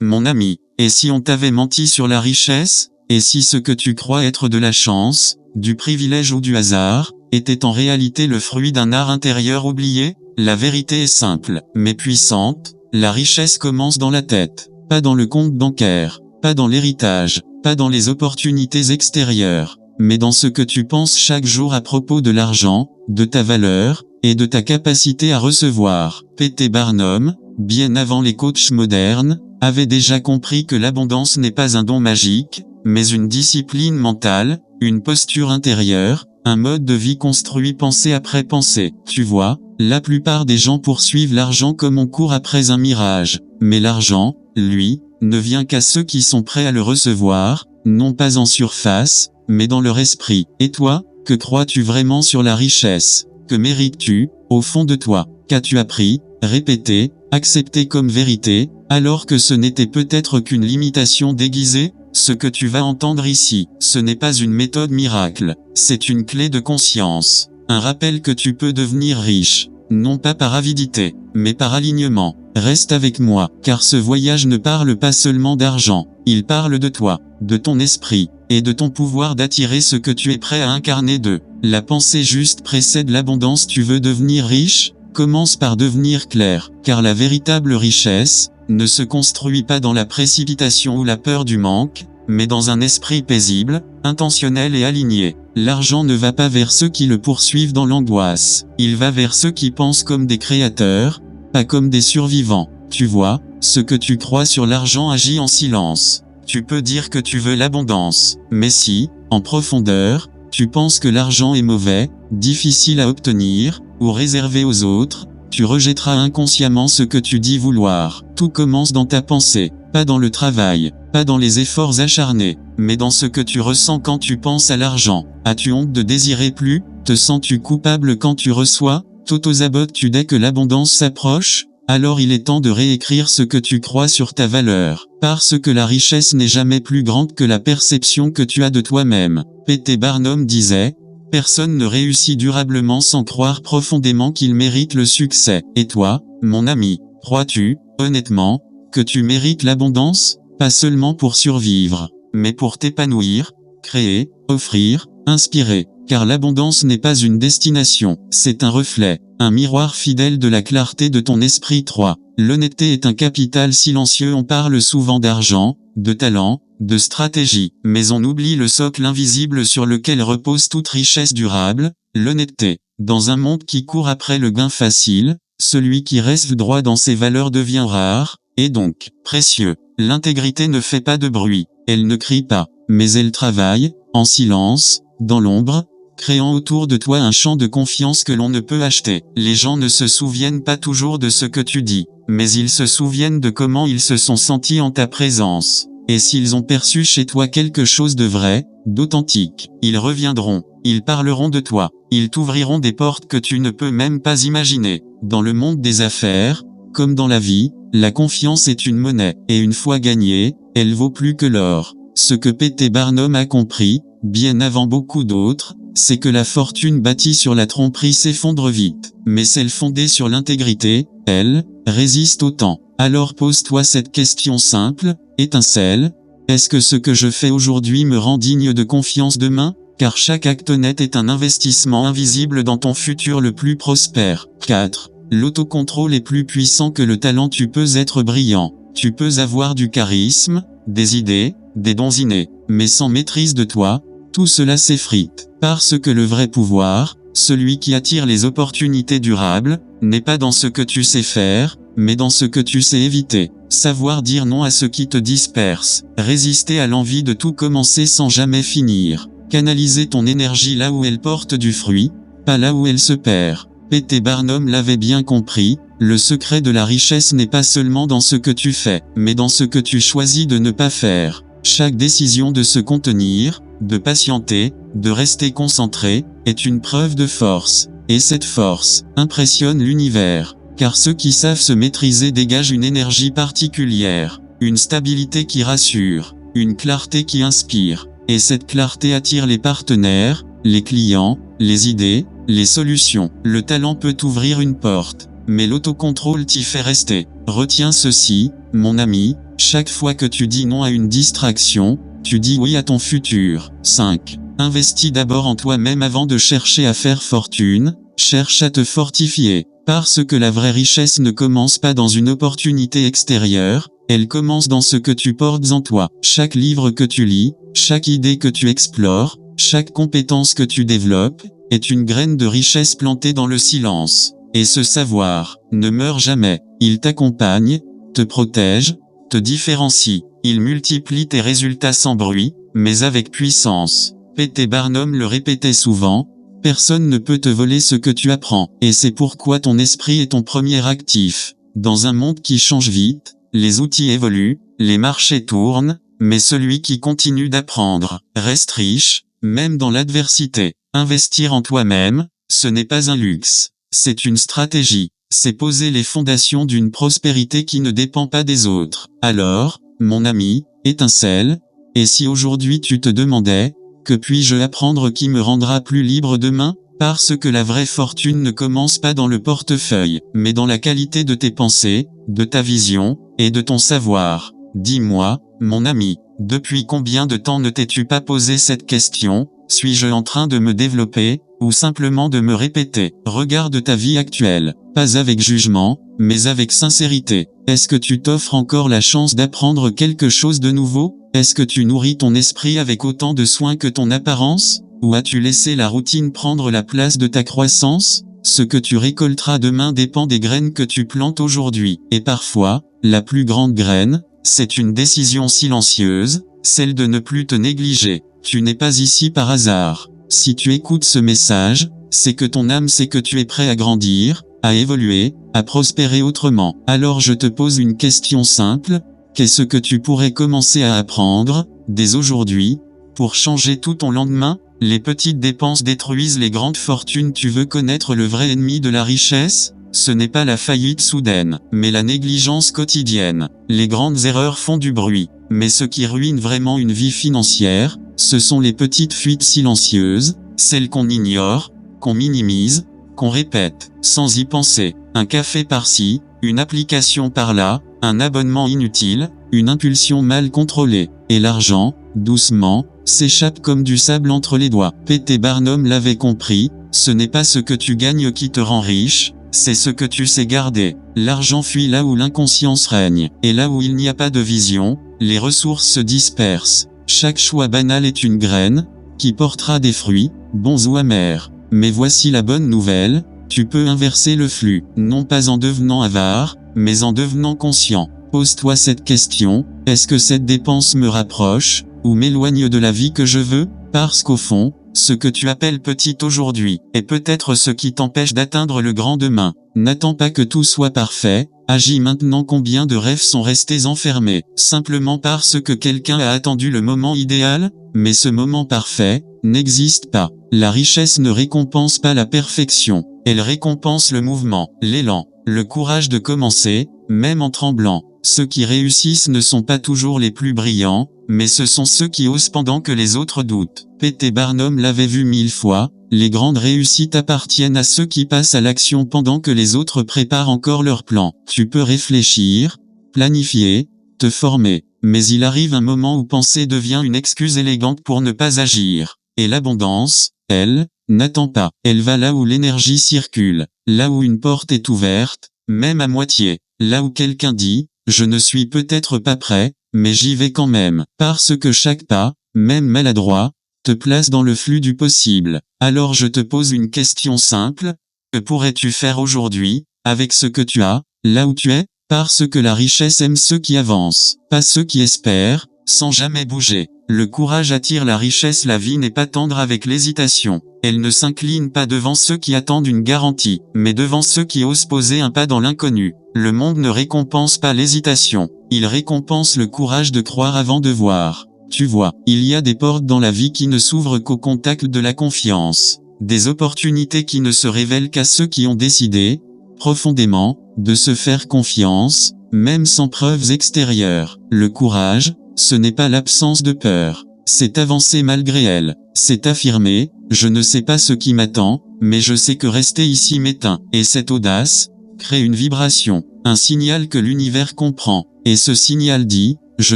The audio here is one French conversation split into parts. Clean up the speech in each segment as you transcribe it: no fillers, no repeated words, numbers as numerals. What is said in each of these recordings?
mon ami. Et si on t'avait menti sur la richesse? Et si ce que tu crois être de la chance, du privilège ou du hasard, était en réalité le fruit d'un art intérieur oublié? La vérité est simple, mais puissante. La richesse commence dans la tête, pas dans le compte bancaire, pas dans l'héritage, pas dans les opportunités extérieures, mais dans ce que tu penses chaque jour à propos de l'argent, de ta valeur, et de ta capacité à recevoir. P.T. Barnum, bien avant les coachs modernes, avait déjà compris que l'abondance n'est pas un don magique, mais une discipline mentale, une posture intérieure, un mode de vie construit pensée après pensée. Tu vois, la plupart des gens poursuivent l'argent comme on court après un mirage, mais l'argent, lui, ne vient qu'à ceux qui sont prêts à le recevoir, non pas en surface, mais dans leur esprit. Et toi, que crois-tu vraiment sur la richesse? Que mérites-tu, au fond de toi? Qu'as-tu appris, répété, accepté comme vérité, alors que ce n'était peut-être qu'une limitation déguisée? Ce que tu vas entendre ici, ce n'est pas une méthode miracle, c'est une clé de conscience, un rappel que tu peux devenir riche, non pas par avidité, mais par alignement. Reste avec moi, car ce voyage ne parle pas seulement d'argent, il parle de toi, de ton esprit, et de ton pouvoir d'attirer ce que tu es prêt à incarner de. La pensée juste précède l'abondance. Tu veux devenir riche? Commence par devenir clair, car la véritable richesse ne se construit pas dans la précipitation ou la peur du manque, mais dans un esprit paisible, intentionnel et aligné. L'argent ne va pas vers ceux qui le poursuivent dans l'angoisse, il va vers ceux qui pensent comme des créateurs, pas comme des survivants. Tu vois, ce que tu crois sur l'argent agit en silence. Tu peux dire que tu veux l'abondance, mais si, en profondeur, tu penses que l'argent est mauvais, difficile à obtenir, ou réservé aux autres, tu rejetteras inconsciemment ce que tu dis vouloir. Tout commence dans ta pensée, pas dans le travail, pas dans les efforts acharnés, mais dans ce que tu ressens quand tu penses à l'argent. As-tu honte de désirer plus? Te sens-tu coupable quand tu reçois? T'auto-sabotes-tu dès que l'abondance s'approche? Alors il est temps de réécrire ce que tu crois sur ta valeur, parce que la richesse n'est jamais plus grande que la perception que tu as de toi-même. P.T. Barnum disait: personne ne réussit durablement sans croire profondément qu'il mérite le succès. Et toi, mon ami, crois-tu, honnêtement, que tu mérites l'abondance? Pas seulement pour survivre, mais pour t'épanouir, créer, offrir, inspirer. Car l'abondance n'est pas une destination, c'est un reflet, un miroir fidèle de la clarté de ton esprit. 3. L'honnêteté est un capital silencieux. On parle souvent d'argent, de talent, de stratégie, mais on oublie le socle invisible sur lequel repose toute richesse durable, l'honnêteté. Dans un monde qui court après le gain facile, celui qui reste droit dans ses valeurs devient rare, et donc précieux. L'intégrité ne fait pas de bruit, elle ne crie pas, mais elle travaille, en silence, dans l'ombre, créant autour de toi un champ de confiance que l'on ne peut acheter. Les gens ne se souviennent pas toujours de ce que tu dis, mais ils se souviennent de comment ils se sont sentis en ta présence. Et s'ils ont perçu chez toi quelque chose de vrai, d'authentique, ils reviendront, ils parleront de toi, ils t'ouvriront des portes que tu ne peux même pas imaginer. Dans le monde des affaires, comme dans la vie, la confiance est une monnaie, et une fois gagnée, elle vaut plus que l'or. Ce que P.T. Barnum a compris, bien avant beaucoup d'autres, c'est que la fortune bâtie sur la tromperie s'effondre vite, mais celle fondée sur l'intégrité, elle, résiste au temps. Alors pose-toi cette question simple, étincelle: est-ce que ce que je fais aujourd'hui me rend digne de confiance demain? Car chaque acte honnête est un investissement invisible dans ton futur le plus prospère. 4. L'autocontrôle est plus puissant que le talent. Tu peux être brillant, tu peux avoir du charisme, des idées, des dons innés, mais sans maîtrise de toi, tout cela s'effrite. Parce que le vrai pouvoir, celui qui attire les opportunités durables, n'est pas dans ce que tu sais faire, mais dans ce que tu sais éviter. Savoir dire non à ce qui te disperse, résister à l'envie de tout commencer sans jamais finir, canaliser ton énergie là où elle porte du fruit, pas là où elle se perd. P.T. Barnum l'avait bien compris, le secret de la richesse n'est pas seulement dans ce que tu fais, mais dans ce que tu choisis de ne pas faire. Chaque décision de se contenir, de patienter, de rester concentré, est une preuve de force. Et cette force impressionne l'univers, car ceux qui savent se maîtriser dégagent une énergie particulière, une stabilité qui rassure, une clarté qui inspire. Et cette clarté attire les partenaires, les clients, les idées, les solutions. Le talent peut ouvrir une porte, mais l'autocontrôle t'y fait rester. Retiens ceci, mon ami, chaque fois que tu dis non à une distraction, tu dis oui à ton futur. 5. Investis d'abord en toi-même avant de chercher à faire fortune, cherche à te fortifier. Parce que la vraie richesse ne commence pas dans une opportunité extérieure, elle commence dans ce que tu portes en toi. Chaque livre que tu lis, chaque idée que tu explores, chaque compétence que tu développes, est une graine de richesse plantée dans le silence. Et ce savoir ne meurt jamais. Il t'accompagne, te protège, te différencie. Il multiplie tes résultats sans bruit, mais avec puissance. P.T. Barnum le répétait souvent, personne ne peut te voler ce que tu apprends. Et c'est pourquoi ton esprit est ton premier actif. Dans un monde qui change vite, les outils évoluent, les marchés tournent, mais celui qui continue d'apprendre reste riche, même dans l'adversité. Investir en toi-même, ce n'est pas un luxe, c'est une stratégie. C'est poser les fondations d'une prospérité qui ne dépend pas des autres. Alors, mon ami, étincelle, et si aujourd'hui tu te demandais, que puis-je apprendre qui me rendra plus libre demain? Parce que la vraie fortune ne commence pas dans le portefeuille, mais dans la qualité de tes pensées, de ta vision, et de ton savoir. Dis-moi, mon ami, depuis combien de temps ne t'es-tu pas posé cette question? Suis-je en train de me développer, ou simplement de me répéter? Regarde ta vie actuelle, pas avec jugement, mais avec sincérité. Est-ce que tu t'offres encore la chance d'apprendre quelque chose de nouveau? Est-ce que tu nourris ton esprit avec autant de soin que ton apparence? Ou as-tu laissé la routine prendre la place de ta croissance? Ce que tu récolteras demain dépend des graines que tu plantes aujourd'hui. Et parfois, la plus grande graine, c'est une décision silencieuse, celle de ne plus te négliger. Tu n'es pas ici par hasard. Si tu écoutes ce message, c'est que ton âme sait que tu es prêt à grandir, à évoluer, à prospérer autrement. Alors je te pose une question simple, qu'est-ce que tu pourrais commencer à apprendre, dès aujourd'hui, pour changer tout ton lendemain? Les petites dépenses détruisent les grandes fortunes. Tu veux connaître le vrai ennemi de la richesse? Ce n'est pas la faillite soudaine, mais la négligence quotidienne. Les grandes erreurs font du bruit, mais ce qui ruine vraiment une vie financière, ce sont les petites fuites silencieuses, celles qu'on ignore, qu'on minimise, qu'on répète, sans y penser. Un café par-ci, une application par-là, un abonnement inutile, une impulsion mal contrôlée. Et l'argent, doucement, s'échappe comme du sable entre les doigts. P.T. Barnum l'avait compris, ce n'est pas ce que tu gagnes qui te rend riche, c'est ce que tu sais garder. L'argent fuit là où l'inconscience règne, et là où il n'y a pas de vision, les ressources se dispersent. Chaque choix banal est une graine, qui portera des fruits, bons ou amers. Mais voici la bonne nouvelle, tu peux inverser le flux, non pas en devenant avare, mais en devenant conscient. Pose-toi cette question, est-ce que cette dépense me rapproche, ou m'éloigne de la vie que je veux? Parce qu'au fond, ce que tu appelles petit aujourd'hui, est peut-être ce qui t'empêche d'atteindre le grand demain. N'attends pas que tout soit parfait, agis maintenant. Combien de rêves sont restés enfermés, simplement parce que quelqu'un a attendu le moment idéal? Mais ce moment parfait, n'existe pas. La richesse ne récompense pas la perfection, elle récompense le mouvement, l'élan, le courage de commencer, même en tremblant. Ceux qui réussissent ne sont pas toujours les plus brillants, mais ce sont ceux qui osent pendant que les autres doutent. P.T. Barnum l'avait vu 1000 fois, les grandes réussites appartiennent à ceux qui passent à l'action pendant que les autres préparent encore leur plan. Tu peux réfléchir, planifier, te former, mais il arrive un moment où penser devient une excuse élégante pour ne pas agir. Et l'abondance, elle, n'attend pas. Elle va là où l'énergie circule, là où une porte est ouverte, même à moitié, là où quelqu'un dit « Je ne suis peut-être pas prêt, mais j'y vais quand même ». Parce que chaque pas, même maladroit, te place dans le flux du possible. Alors je te pose une question simple, que pourrais-tu faire aujourd'hui, avec ce que tu as, là où tu es? Parce que la richesse aime ceux qui avancent, pas ceux qui espèrent, sans jamais bouger. Le courage attire la richesse. La vie n'est pas tendre avec l'hésitation. Elle ne s'incline pas devant ceux qui attendent une garantie, mais devant ceux qui osent poser un pas dans l'inconnu. Le monde ne récompense pas l'hésitation, il récompense le courage de croire avant de voir. Tu vois, il y a des portes dans la vie qui ne s'ouvrent qu'au contact de la confiance, des opportunités qui ne se révèlent qu'à ceux qui ont décidé, profondément, de se faire confiance, même sans preuves extérieures. Le courage, ce n'est pas l'absence de peur, c'est avancer malgré elle, c'est affirmer, je ne sais pas ce qui m'attend, mais je sais que rester ici m'éteint. Et cette audace, crée une vibration, un signal que l'univers comprend. Et ce signal dit, je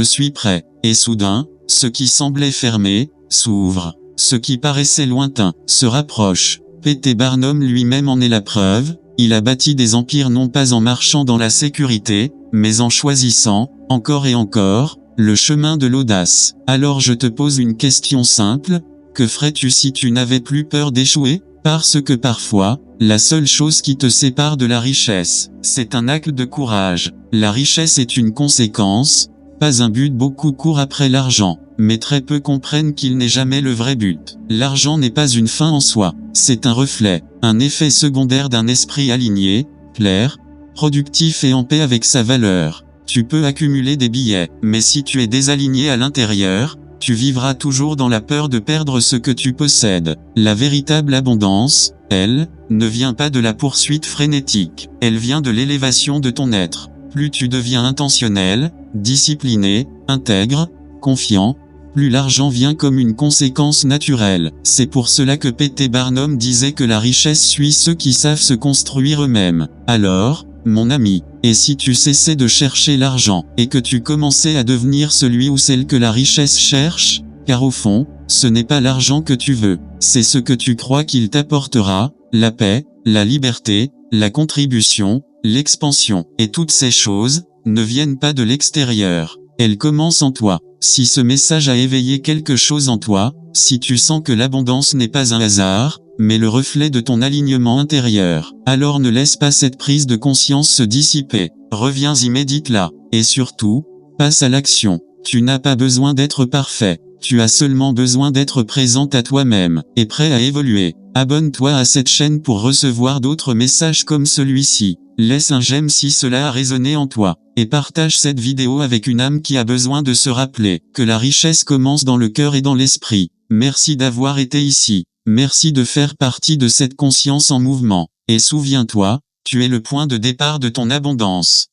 suis prêt. Et soudain, ce qui semblait fermé, s'ouvre. Ce qui paraissait lointain, se rapproche. P.T. Barnum lui-même en est la preuve. Il a bâti des empires non pas en marchant dans la sécurité, mais en choisissant, encore et encore, le chemin de l'audace. Alors je te pose une question simple, que ferais-tu si tu n'avais plus peur d'échouer? Parce que parfois, la seule chose qui te sépare de la richesse, c'est un acte de courage. La richesse est une conséquence, pas un but. Beaucoup courent après l'argent, mais très peu comprennent qu'il n'est jamais le vrai but. L'argent n'est pas une fin en soi, c'est un reflet, un effet secondaire d'un esprit aligné, clair, productif et en paix avec sa valeur. Tu peux accumuler des billets, mais si tu es désaligné à l'intérieur, tu vivras toujours dans la peur de perdre ce que tu possèdes. La véritable abondance, elle, ne vient pas de la poursuite frénétique, elle vient de l'élévation de ton être. Plus tu deviens intentionnel, discipliné, intègre, confiant, plus l'argent vient comme une conséquence naturelle. C'est pour cela que P.T. Barnum disait que la richesse suit ceux qui savent se construire eux-mêmes. Alors, mon ami, et si tu cessais de chercher l'argent, et que tu commençais à devenir celui ou celle que la richesse cherche? Car au fond, ce n'est pas l'argent que tu veux, c'est ce que tu crois qu'il t'apportera, la paix, la liberté, la contribution, l'expansion. Et toutes ces choses, ne viennent pas de l'extérieur, elles commencent en toi. Si ce message a éveillé quelque chose en toi, si tu sens que l'abondance n'est pas un hasard, mais le reflet de ton alignement intérieur, alors ne laisse pas cette prise de conscience se dissiper. Reviens-y, médite-la. Et surtout, passe à l'action. Tu n'as pas besoin d'être parfait. Tu as seulement besoin d'être présent à toi-même, et prêt à évoluer. Abonne-toi à cette chaîne pour recevoir d'autres messages comme celui-ci. Laisse un j'aime si cela a résonné en toi, et partage cette vidéo avec une âme qui a besoin de se rappeler que la richesse commence dans le cœur et dans l'esprit. Merci d'avoir été ici. Merci de faire partie de cette conscience en mouvement. Et souviens-toi, tu es le point de départ de ton abondance.